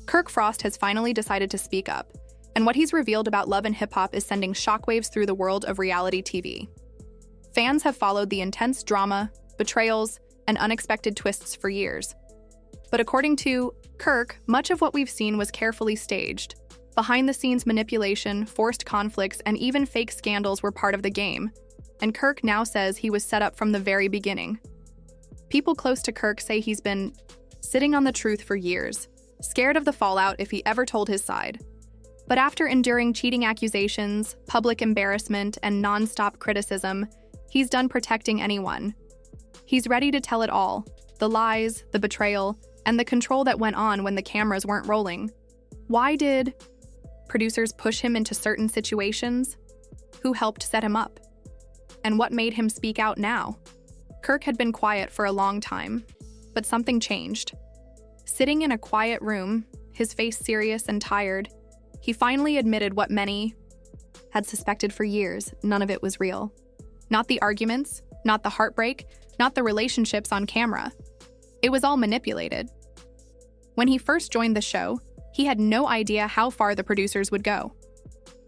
Kirk Frost has finally decided to speak up, and what he's revealed about love and hip-hop is sending shockwaves through the world of reality TV. Fans have followed the intense drama, betrayals, and unexpected twists for years. But according to Kirk, much of what we've seen was carefully staged. Behind-the-scenes manipulation, forced conflicts, and even fake scandals were part of the game, and Kirk now says he was set up from the very beginning. People close to Kirk say he's been sitting on the truth for years, scared of the fallout if he ever told his side. But after enduring cheating accusations, public embarrassment, and non-stop criticism, he's done protecting anyone. He's ready to tell it all: the lies, the betrayal, and the control that went on when the cameras weren't rolling. Why did producers push him into certain situations? Who helped set him up? And what made him speak out now? Kirk had been quiet for a long time, but something changed. Sitting in a quiet room, his face serious and tired, he finally admitted what many had suspected for years: none of it was real. Not the arguments, not the heartbreak, not the relationships on camera. It was all manipulated. When he first joined the show, he had no idea how far the producers would go.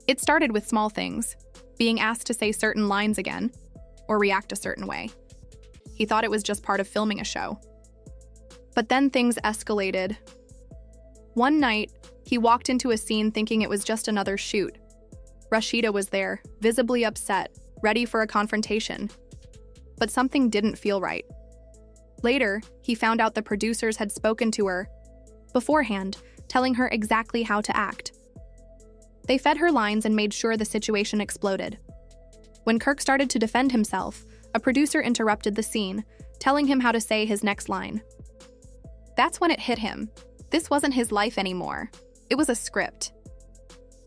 It started with small things, being asked to say certain lines again, or react a certain way. He thought it was just part of filming a show. But then things escalated. One night, he walked into a scene thinking it was just another shoot. Rashida was there, visibly upset, ready for a confrontation. But something didn't feel right. Later, he found out the producers had spoken to her beforehand, telling her exactly how to act. They fed her lines and made sure the situation exploded. When Kirk started to defend himself, a producer interrupted the scene, telling him how to say his next line. That's when it hit him. This wasn't his life anymore. It was a script.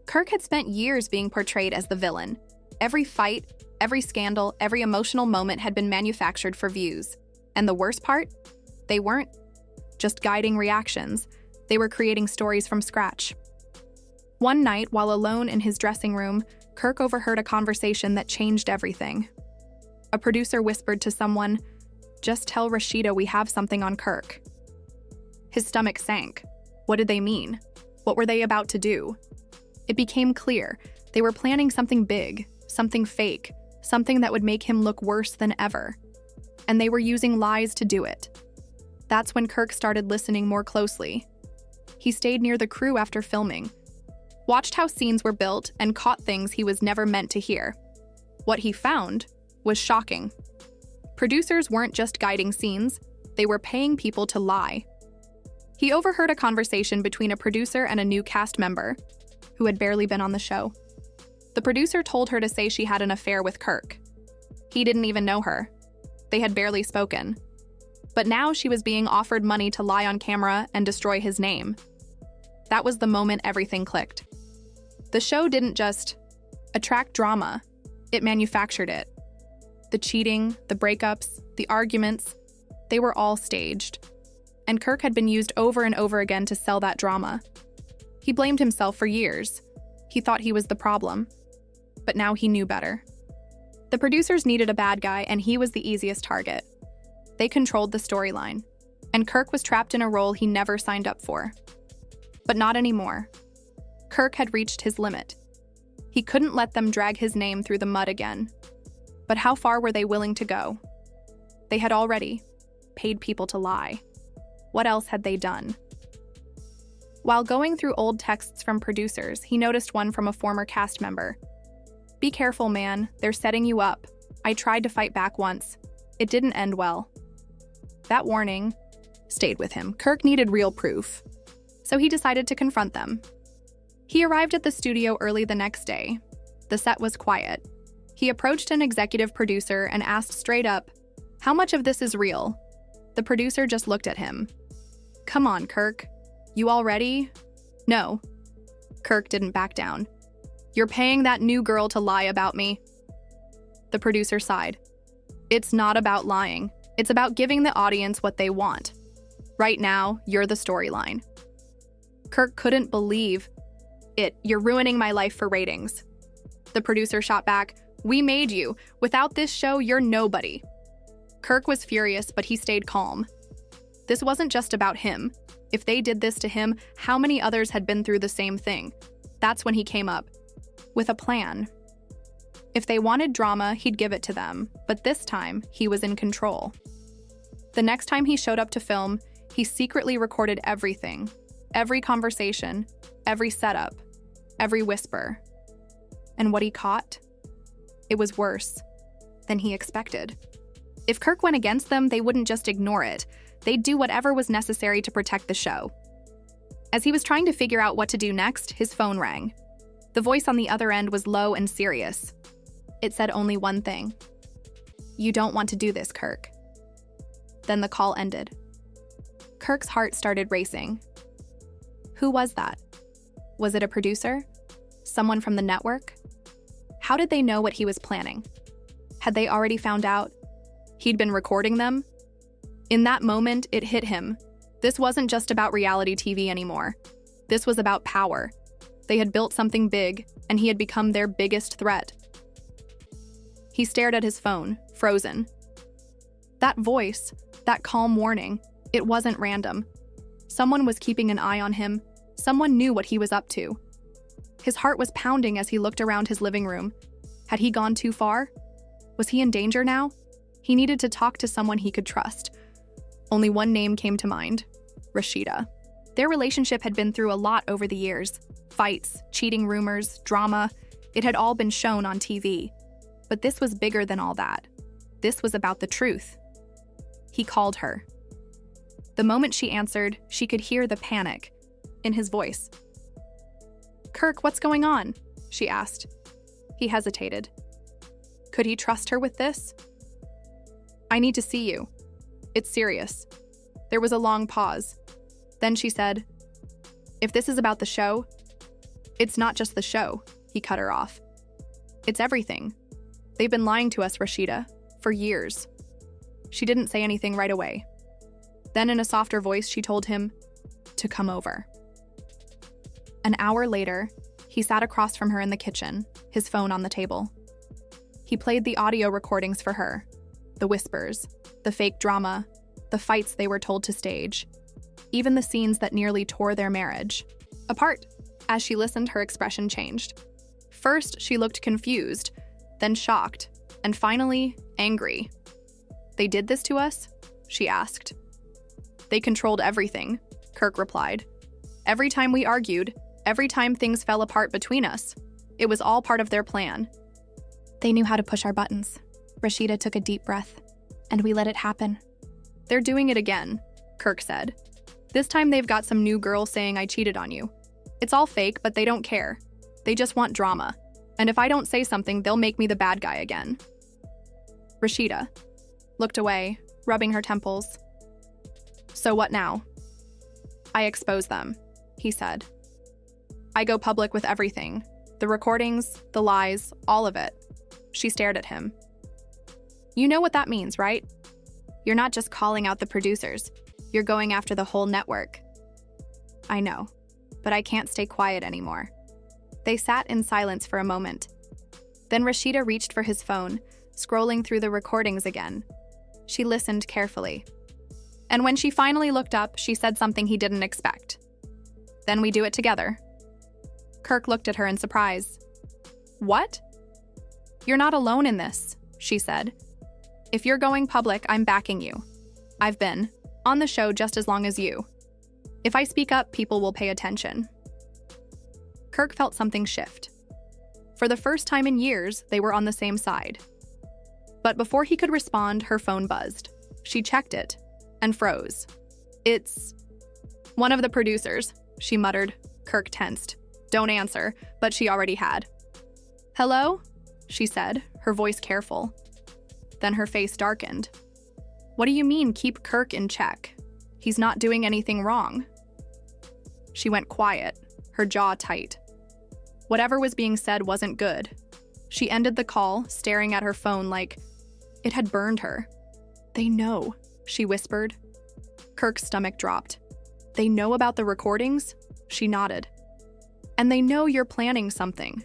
Kirk had spent years being portrayed as the villain. Every fight, every scandal, every emotional moment had been manufactured for views. And the worst part? They weren't just guiding reactions. They were creating stories from scratch. One night, while alone in his dressing room, Kirk overheard a conversation that changed everything. A producer whispered to someone, "Just tell Rashida we have something on Kirk." His stomach sank. What did they mean? What were they about to do? It became clear they were planning something big, something fake, something that would make him look worse than ever. And they were using lies to do it. That's when Kirk started listening more closely. He stayed near the crew after filming, watched how scenes were built, and caught things he was never meant to hear. What he found was shocking. Producers weren't just guiding scenes, they were paying people to lie. He overheard a conversation between a producer and a new cast member, who had barely been on the show. The producer told her to say she had an affair with Kirk. He didn't even know her. They had barely spoken. But now she was being offered money to lie on camera and destroy his name. That was the moment everything clicked. The show didn't just attract drama, it manufactured it. The cheating, the breakups, the arguments, they were all staged. And Kirk had been used over and over again to sell that drama. He blamed himself for years. He thought he was the problem. But now he knew better. The producers needed a bad guy, and he was the easiest target. They controlled the storyline, and Kirk was trapped in a role he never signed up for. But not anymore. Kirk had reached his limit. He couldn't let them drag his name through the mud again. But how far were they willing to go? They had already paid people to lie. What else had they done? While going through old texts from producers, he noticed one from a former cast member. "Be careful, man. They're setting you up. I tried to fight back once. It didn't end well." That warning stayed with him. Kirk needed real proof, so he decided to confront them. He arrived at the studio early the next day. The set was quiet. He approached an executive producer and asked straight up, "How much of this is real?" The producer just looked at him. "Come on, Kirk. You all ready?" "No." Kirk didn't back down. "You're paying that new girl to lie about me." The producer sighed. "It's not about lying. It's about giving the audience what they want. Right now, you're the storyline." Kirk couldn't believe it. "You're ruining my life for ratings." The producer shot back, "We made you. Without this show, you're nobody." Kirk was furious, but he stayed calm. This wasn't just about him. If they did this to him, how many others had been through the same thing? That's when he came up with a plan. If they wanted drama, he'd give it to them, but this time, he was in control. The next time he showed up to film, he secretly recorded everything. Every conversation, every setup, every whisper. And what he caught? It was worse than he expected. If Kirk went against them, they wouldn't just ignore it. They'd do whatever was necessary to protect the show. As he was trying to figure out what to do next, his phone rang. The voice on the other end was low and serious. It said only one thing. "You don't want to do this, Kirk." Then the call ended. Kirk's heart started racing. Who was that? Was it a producer? Someone from the network? How did they know what he was planning? Had they already found out? He'd been recording them? In that moment, it hit him. This wasn't just about reality TV anymore. This was about power. They had built something big, and he had become their biggest threat. He stared at his phone, frozen. That voice, that calm warning, it wasn't random. Someone was keeping an eye on him. Someone knew what he was up to. His heart was pounding as he looked around his living room. Had he gone too far? Was he in danger now? He needed to talk to someone he could trust. Only one name came to mind: Rashida. Their relationship had been through a lot over the years. Fights, cheating rumors, drama. It had all been shown on TV. But this was bigger than all that. This was about the truth. He called her. The moment she answered, she could hear the panic in his voice. "Kirk, what's going on?" she asked. He hesitated. Could he trust her with this? "I need to see you. It's serious." There was a long pause. Then she said, "If this is about the show..." "It's not just the show," he cut her off. "It's everything. They've been lying to us, Rashida, for years." She didn't say anything right away. Then in a softer voice, she told him to come over. An hour later, he sat across from her in the kitchen, his phone on the table. He played the audio recordings for her, the whispers, the fake drama, the fights they were told to stage, even the scenes that nearly tore their marriage apart. As she listened, her expression changed. First, she looked confused, then shocked, and finally, angry. "They did this to us?" she asked. "They controlled everything," Kirk replied. "Every time we argued, every time things fell apart between us, it was all part of their plan." "They knew how to push our buttons." Rashida took a deep breath. "And we let it happen." "They're doing it again," Kirk said. "This time they've got some new girl saying I cheated on you. It's all fake, but they don't care. They just want drama. And if I don't say something, they'll make me the bad guy again." Rashida looked away, rubbing her temples. "So what now?" "I expose them," he said. "I go public with everything. The recordings, the lies, all of it." She stared at him. "You know what that means, right? You're not just calling out the producers. You're going after the whole network." "I know, but I can't stay quiet anymore." They sat in silence for a moment. Then Rashida reached for his phone, scrolling through the recordings again. She listened carefully. And when she finally looked up, she said something he didn't expect. "Then we do it together." Kirk looked at her in surprise. "What?" "You're not alone in this," she said. "If you're going public, I'm backing you. I've been on the show just as long as you. If I speak up, people will pay attention." Kirk felt something shift. For the first time in years, they were on the same side. But before he could respond, her phone buzzed. She checked it and froze. "It's one of the producers," she muttered. Kirk tensed. "Don't answer," but she already had. "Hello?" she said, her voice careful. Then her face darkened. "What do you mean, keep Kirk in check? He's not doing anything wrong." She went quiet, her jaw tight. Whatever was being said wasn't good. She ended the call, staring at her phone like it had burned her. "They know," she whispered. Kirk's stomach dropped. "They know about the recordings?" She nodded. "And they know you're planning something."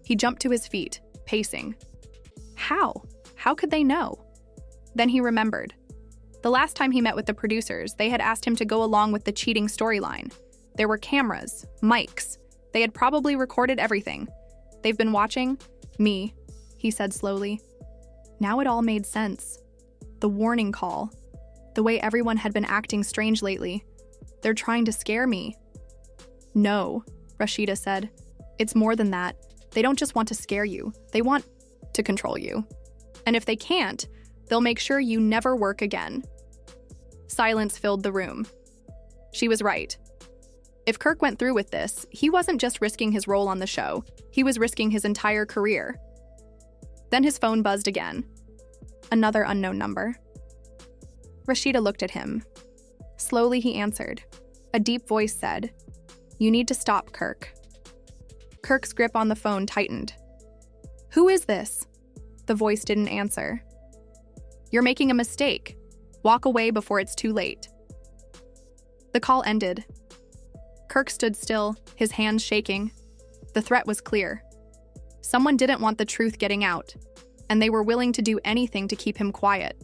He jumped to his feet, pacing. How? How could they know? Then he remembered. The last time he met with the producers, they had asked him to go along with the cheating storyline. There were cameras, mics. They had probably recorded everything. They've been watching me, he said slowly. Now it all made sense. The warning call. The way everyone had been acting strange lately. They're trying to scare me. No, Rashida said. It's more than that. They don't just want to scare you. They want to control you. And if they can't, they'll make sure you never work again. Silence filled the room. She was right. If Kirk went through with this, he wasn't just risking his role on the show, he was risking his entire career. Then his phone buzzed again. Another unknown number. Rashida looked at him. Slowly he answered. A deep voice said, "You need to stop, Kirk." Kirk's grip on the phone tightened. "Who is this?" The voice didn't answer. "You're making a mistake. Walk away before it's too late." The call ended. Kirk stood still, his hands shaking. The threat was clear. Someone didn't want the truth getting out, and they were willing to do anything to keep him quiet.